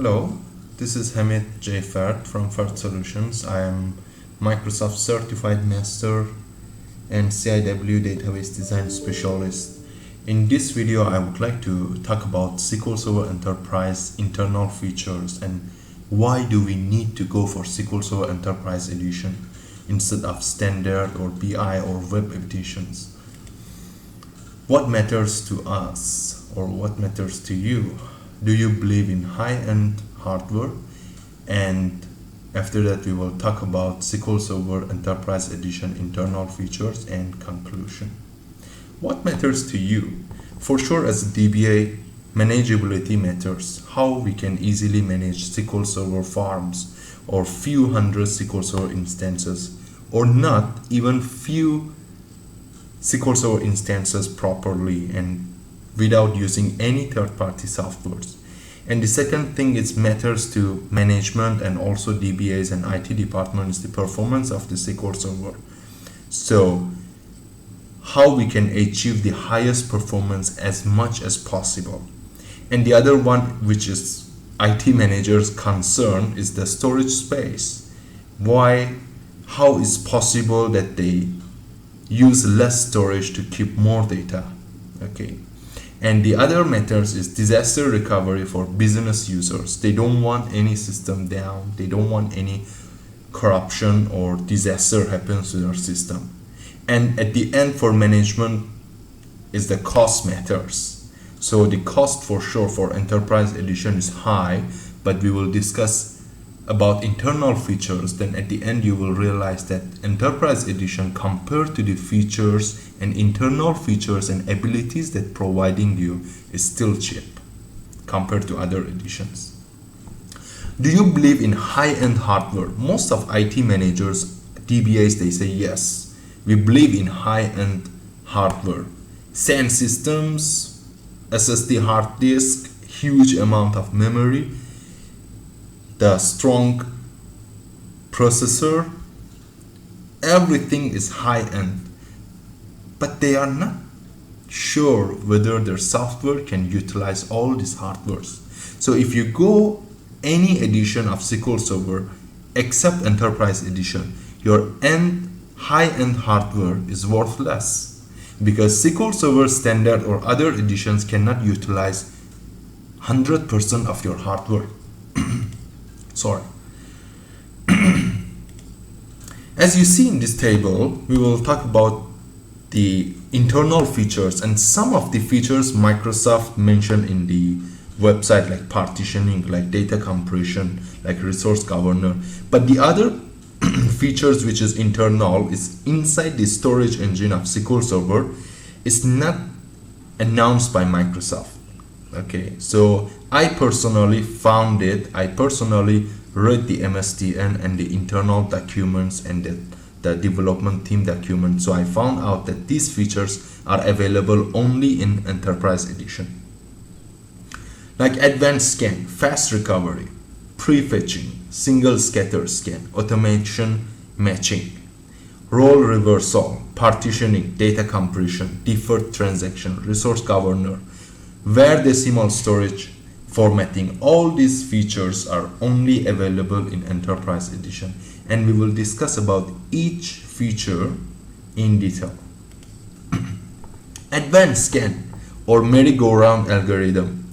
Hello, this is Hamid J. Fard from Fard Solutions. I am Microsoft Certified Master and CIW Database Design Specialist. In this video, I would like to talk about SQL Server Enterprise internal features and why do we need to go for SQL Server Enterprise Edition instead of standard or BI or web editions. What matters to us or what matters to you? Do you believe in high-end hardware? And after that we will talk about SQL Server Enterprise Edition internal features and conclusion. What matters to you? For sure, as a DBA, manageability matters. How we can easily manage SQL Server farms or few hundred SQL Server instances, or not even few SQL Server instances properly and without using any third-party softwares. And the second thing is matters to management and also DBAs and IT departments, the performance of the SQL Server. So how we can achieve the highest performance as much as possible. And the other one, which is IT managers' concern, is the storage space. How is possible that they use less storage to keep more data? Okay. And the other matters is disaster recovery for business users. They don't want any system down. They don't want any corruption or disaster happens to their system. And at the end, for management, is the cost matters. So the cost for sure for Enterprise Edition is high, but we will discuss about internal features. Then at the end you will realize that Enterprise Edition, compared to the features and internal features and abilities that providing you, is still cheap compared to other editions. Do you believe in high-end hardware? Most of IT managers, DBAs, they say yes, we believe in high-end hardware. SAN systems, SSD hard disk, huge amount of memory, the strong processor, everything is high-end, but they are not sure whether their software can utilize all these hardwares. So if you go any edition of SQL Server except Enterprise Edition, your high-end hardware is worthless, because SQL Server Standard or other editions cannot utilize 100% of your hardware. Sorry. As you see in this table, we will talk about the internal features and some of the features Microsoft mentioned in the website, like partitioning, like data compression, like resource governor. But the other features which is internal is inside the storage engine of SQL Server is not announced by Microsoft. Okay, so I personally found it. I personally read the MSDN and the internal documents and the development team document. So I found out that these features are available only in Enterprise Edition. Like advanced scan, fast recovery, prefetching, single scatter scan, automation matching, role reversal, partitioning, data compression, deferred transaction, resource governor, Vardecimal storage formatting. All these features are only available in Enterprise Edition, and we will discuss about each feature in detail. Advanced scan or merry-go-round algorithm.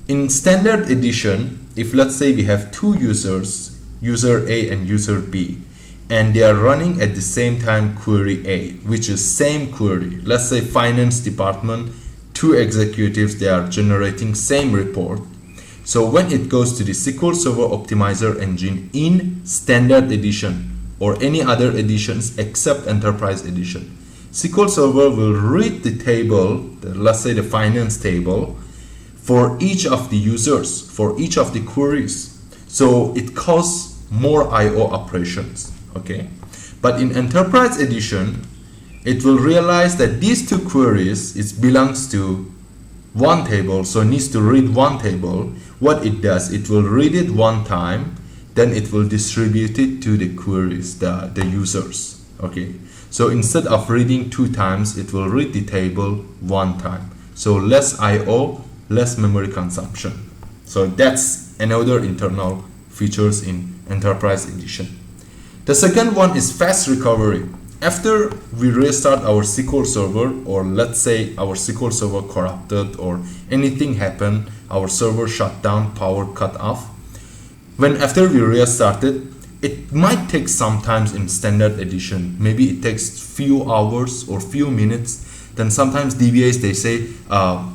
In Standard Edition, if let's say we have two users, user A and user B, and they are running at the same time query A, which is same query. Let's say finance department, two executives, they are generating same report. So when it goes to the SQL Server Optimizer engine in Standard Edition or any other editions except Enterprise Edition, SQL Server will read the table, let's say the finance table, for each of the users, for each of the queries. So it costs more I/O operations. Okay, but in Enterprise Edition, it will realize that these two queries, it belongs to one table, so it needs to read one table. What it does, it will read it one time, then it will distribute it to the queries, the users. Okay, so instead of reading two times, it will read the table one time. So less I/O, less memory consumption. So that's another internal features in Enterprise Edition. The second one is fast recovery. After we restart our SQL server, or let's say our SQL server corrupted or anything happened, our server shut down, power cut off, after we restarted, it might take sometimes in standard edition, maybe it takes few hours or few minutes. Then sometimes DBAs, they say,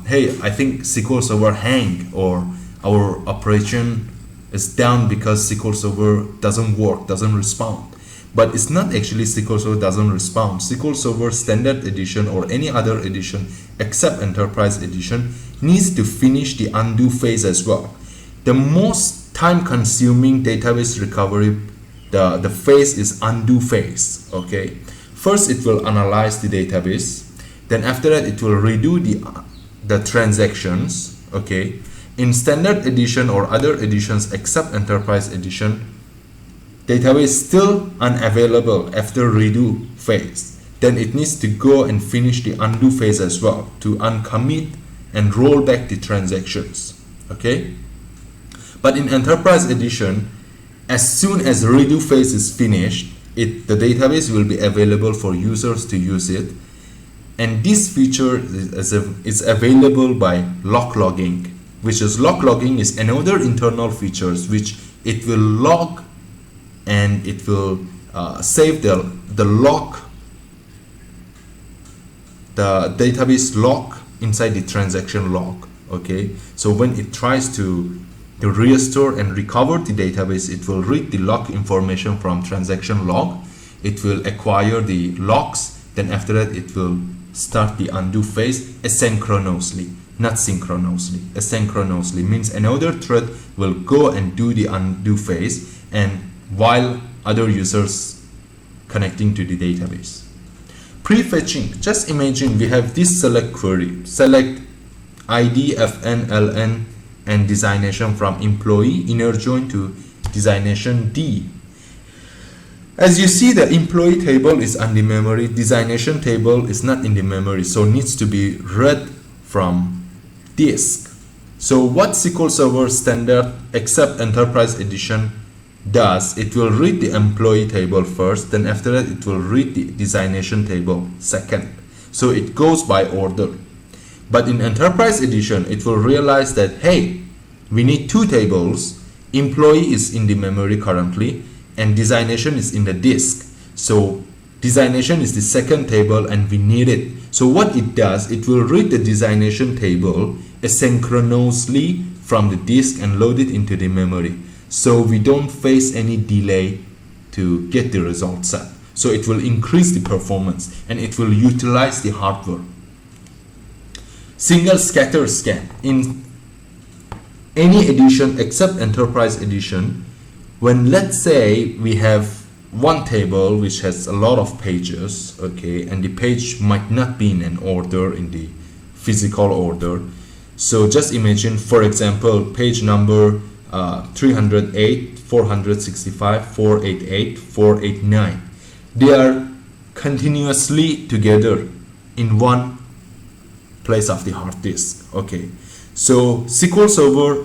hey, I think SQL server hang, or our operation is down because SQL server doesn't work, doesn't respond. But it's not actually SQL server doesn't respond. SQL server standard edition or any other edition except Enterprise edition needs to finish the undo phase as well. The most time consuming database recovery, the phase is undo phase. Okay, first it will analyze the database, then after that it will redo the transactions. Okay, in standard edition or other editions except Enterprise edition, database still unavailable after redo phase, then it needs to go and finish the undo phase as well to uncommit and roll back the transactions. Okay, but in Enterprise edition, as soon as redo phase is finished, the database will be available for users to use it, and this feature is available by lock logging, which is lock logging is another internal features which it will log and it will save the log, the database log inside the transaction log. Okay, so when it tries to restore and recover the database, it will read the log information from transaction log, it will acquire the logs, then after that it will start the undo phase asynchronously, not synchronously. Asynchronously means another thread will go and do the undo phase, and while other users connecting to the database. Prefetching, just imagine we have this select query, select ID, FN, LN and designation from employee, inner join to designation D. As you see, the employee table is on the memory, designation table is not in the memory, so needs to be read from disk. So what SQL Server standard except Enterprise edition does, it will read the employee table first, then after that it will read the designation table second. So it goes by order. But in Enterprise edition, it will realize that, hey, we need two tables. Employee is in the memory currently and designation is in the disk. So designation is the second table and we need it. So what it does, it will read the designation table asynchronously from the disk and load it into the memory. So we don't face any delay to get the result set. So it will increase the performance and it will utilize the hardware. Single scatter scan. In any edition except Enterprise edition, when let's say we have one table which has a lot of pages, okay, and the page might not be in an order, in the physical order. So just imagine, for example, page number 308, 465, 488, 489. They are continuously together in one place of the hard disk. Okay, so SQL Server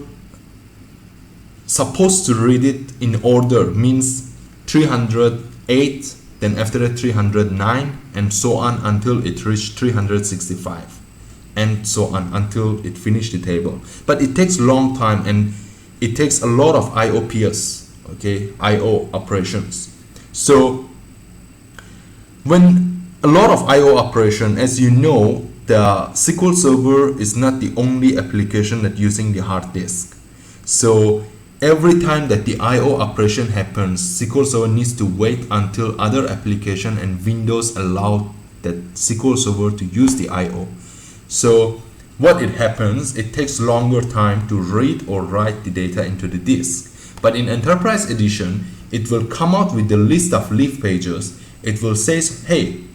supposed to read it in order, means 308, then after that 309, and so on until it reached 365, and so on until it finished the table. But it takes long time and it takes a lot of IOPS, okay, IO operations. So when a lot of IO operation, as you know, the SQL Server is not the only application that using the hard disk. So every time that the IO operation happens, SQL Server needs to wait until other application and Windows allow that SQL Server to use the IO. So what it happens, it takes longer time to read or write the data into the disk. But in Enterprise Edition, it will come out with the list of leaf pages. It will say, hey,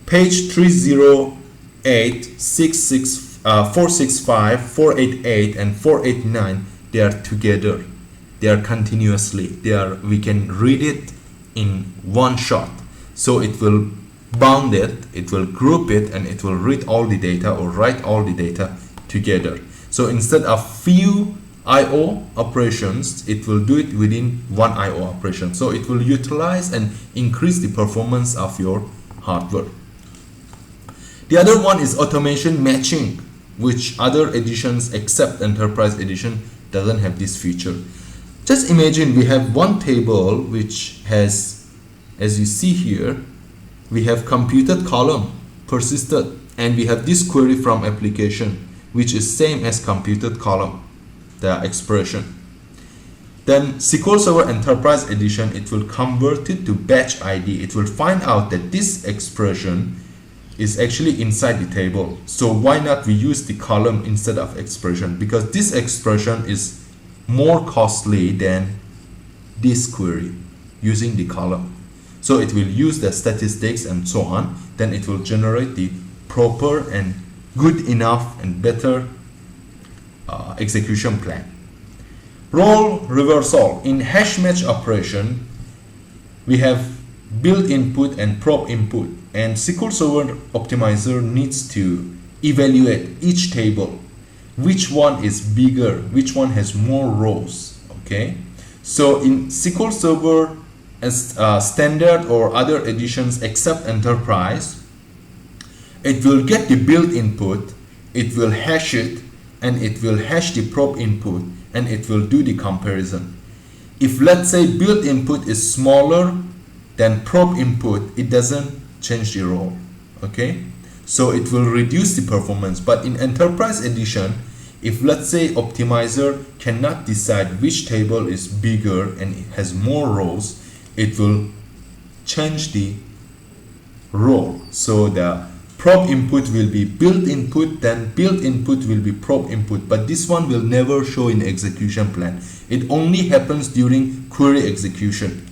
page 308, 465, 488, and 489, they are together. They are continuously. We can read it in one shot. So it will bound it, it will group it, and it will read all the data or write all the data together. So instead of few IO operations, it will do it within one IO operation. So it will utilize and increase the performance of your hardware. The other one is automation matching, which other editions except Enterprise Edition doesn't have this feature. Just imagine we have one table which has, as you see here, we have computed column, persisted, and we have this query from application, which is same as computed column, the expression. Then SQL Server Enterprise Edition, it will convert it to batch ID. It will find out that this expression is actually inside the table. So why not we use the column instead of expression? Because this expression is more costly than this query using the column. So it will use the statistics and so on. Then it will generate the proper and good enough and better execution plan. Role reversal. In hash match operation, we have build input and probe input, and SQL Server Optimizer needs to evaluate each table, which one is bigger, which one has more rows. Okay, so in SQL Server as standard or other editions except Enterprise, it will get the build input, it will hash it, and it will hash the probe input, and it will do the comparison. If let's say build input is smaller than probe input, it doesn't change the role. Okay, so it will reduce the performance. But in Enterprise Edition, if let's say optimizer cannot decide which table is bigger and it has more rows, it will change the role. So the probe input will be build input, then build input will be probe input, but this one will never show in execution plan. It only happens during query execution.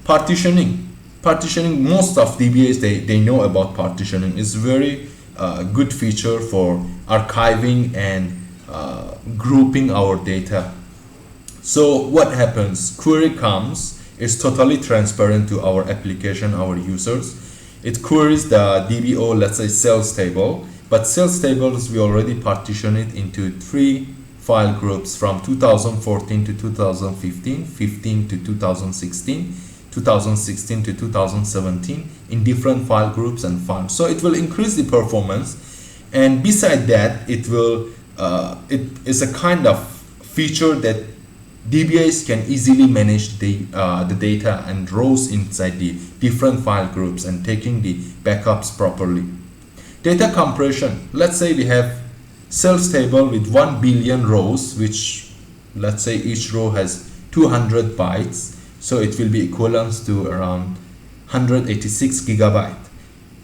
Partitioning. Partitioning, most of DBAs, they know about partitioning. It's very good feature for archiving and grouping our data. So what happens? Query comes, it's totally transparent to our application, our users. It queries the DBO, let's say sales table, but sales tables, we already partition it into 3 file groups from 2014 to 2015, 15 to 2016, 2016 to 2017 in different file groups and files. So it will increase the performance, and beside that, it will it is a kind of feature that DBAs can easily manage the data and rows inside the different file groups and taking the backups properly. Data compression. Let's say we have sales table with 1 billion rows, which let's say each row has 200 bytes. So it will be equivalent to around 186 gigabyte,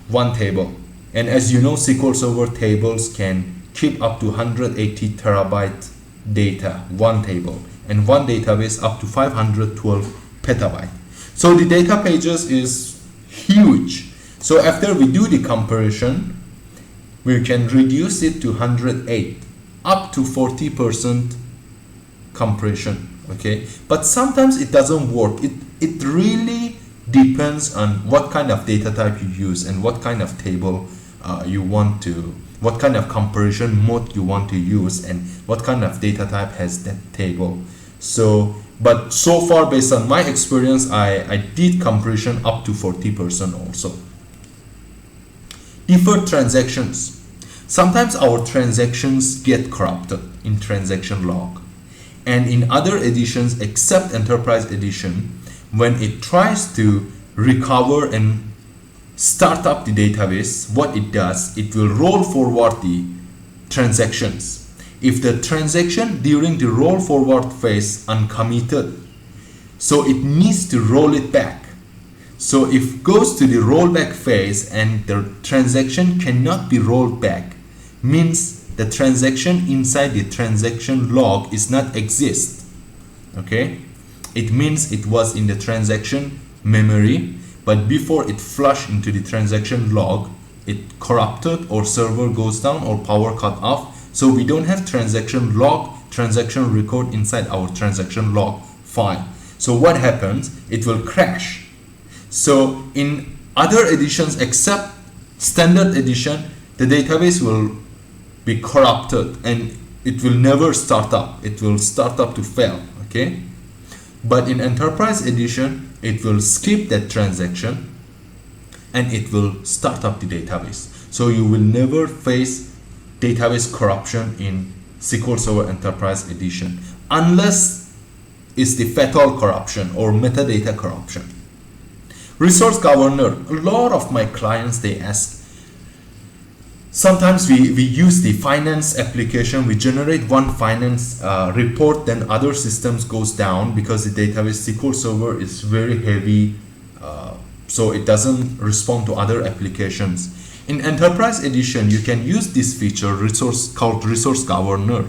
one table. And as you know, SQL Server tables can keep up to 180 terabyte data, one table, and one database up to 512 petabyte. So the data pages is huge. So after we do the comparison, we can reduce it to 108, up to 40% compression. Okay, but sometimes it doesn't work. It really depends on what kind of data type you use and what kind of table you want to, what kind of comparison mode you want to use, and what kind of data type has that table. So, but so far based on my experience, I did compression up to 40% also. Deferred transactions. Sometimes our transactions get corrupted in transaction log. And in other editions except Enterprise Edition, when it tries to recover and start up the database, what it does, it will roll forward the transactions. If the transaction during the roll forward phase uncommitted, so it needs to roll it back. So if it goes to the rollback phase and the transaction cannot be rolled back, means the transaction inside the transaction log is not exist. Okay, it means it was in the transaction memory, but before it flushed into the transaction log, it corrupted or server goes down or power cut off. So we don't have transaction log, transaction record inside our transaction log file. So what happens? It will crash. So in other editions except standard edition, the database will be corrupted, and it will never start up. It will start up to fail, okay? But in Enterprise Edition, it will skip that transaction and it will start up the database. So you will never face database corruption in SQL Server Enterprise Edition unless it's the fatal corruption or metadata corruption. Resource governor. A lot of my clients, they ask, sometimes we use the finance application, we generate one finance report, then other systems goes down because the database SQL Server is very heavy, so it doesn't respond to other applications. In Enterprise Edition, you can use this feature called Resource Governor.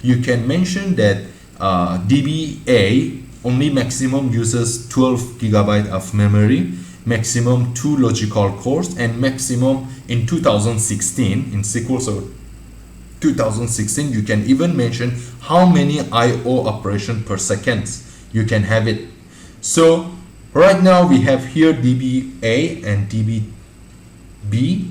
You can mention that DBA only maximum uses 12 GB of memory, maximum 2 logical cores, and maximum in 2016, in SQL Server 2016, you can even mention how many I/O operation per second you can have it. So right now we have here DBA and DBB.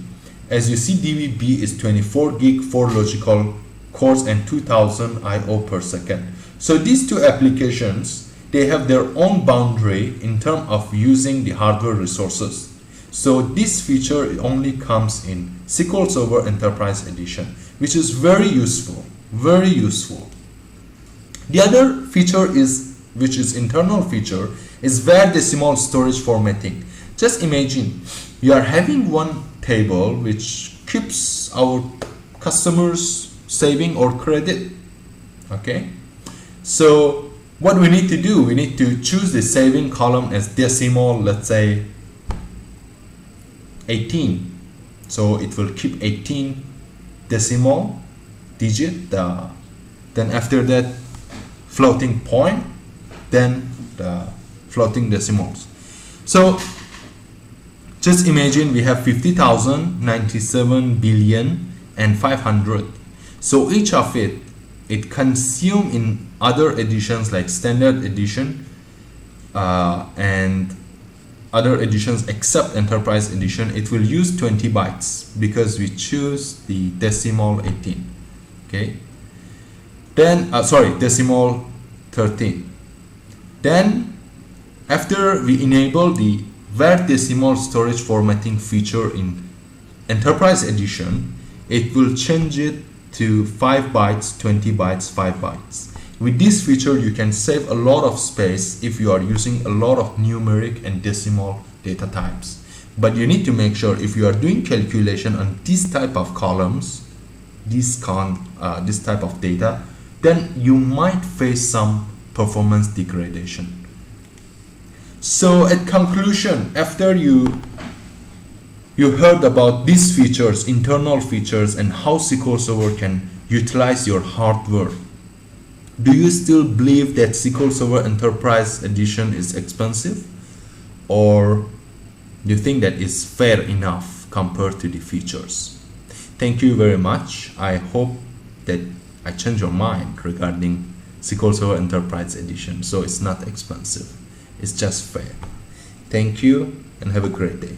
As you see, DBB is 24 gig, 4 logical cores, and 2000 I/O per second. So these two applications, they have their own boundary in terms of using the hardware resources. So this feature only comes in SQL Server Enterprise Edition, which is very useful, very useful. The other feature which is internal feature, is Vardecimal storage formatting. Just imagine you are having one table which keeps our customers saving or credit, okay? So what we need to do, we need to choose the saving column as decimal, let's say 18. So it will keep 18 decimal digit, then after that floating point, then the floating decimals. So just imagine we have 50,000, 97 billion, and 500. So each of it consumes in other editions like standard edition and other editions except Enterprise Edition, it will use 20 bytes because we choose the decimal 18. Okay, then decimal 13. Then after we enable the Vardecimal storage formatting feature in Enterprise Edition, it will change it to 5 bytes, 20 bytes, 5 bytes. With this feature, you can save a lot of space if you are using a lot of numeric and decimal data types. But you need to make sure if you are doing calculation on this type of columns, this type of data, then you might face some performance degradation. So at conclusion, after you heard about these features, internal features, and how SQL Server can utilize your hardware, do you still believe that SQL Server Enterprise Edition is expensive, or you think that it's fair enough compared to the features? Thank you very much. I hope that I changed your mind regarding SQL Server Enterprise Edition. So it's not expensive, it's just fair. Thank you and have a great day.